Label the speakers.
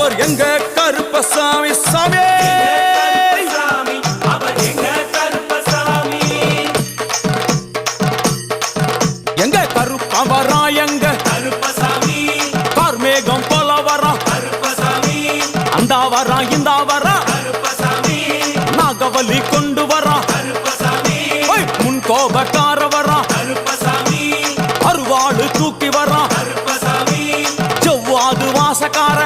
Speaker 1: அவர் எங்க கருப்பசாமி சாமி எங்க கருப்பவரா எங்க
Speaker 2: கருப்பசாமி
Speaker 1: கார்மேகம் போல வரா
Speaker 2: கருப்பசாமி
Speaker 1: அந்த வரா இந்த வரா
Speaker 2: கருப்பசாமி
Speaker 1: நாகவலி கொண்டு வரா
Speaker 2: கருப்பசாமி
Speaker 1: முன் கோபக்கார வரா
Speaker 2: கருப்பசாமி
Speaker 1: அருவாடு தூக்கி வரா
Speaker 2: கருப்பசாமி
Speaker 1: செவ்வாது வாசக்கார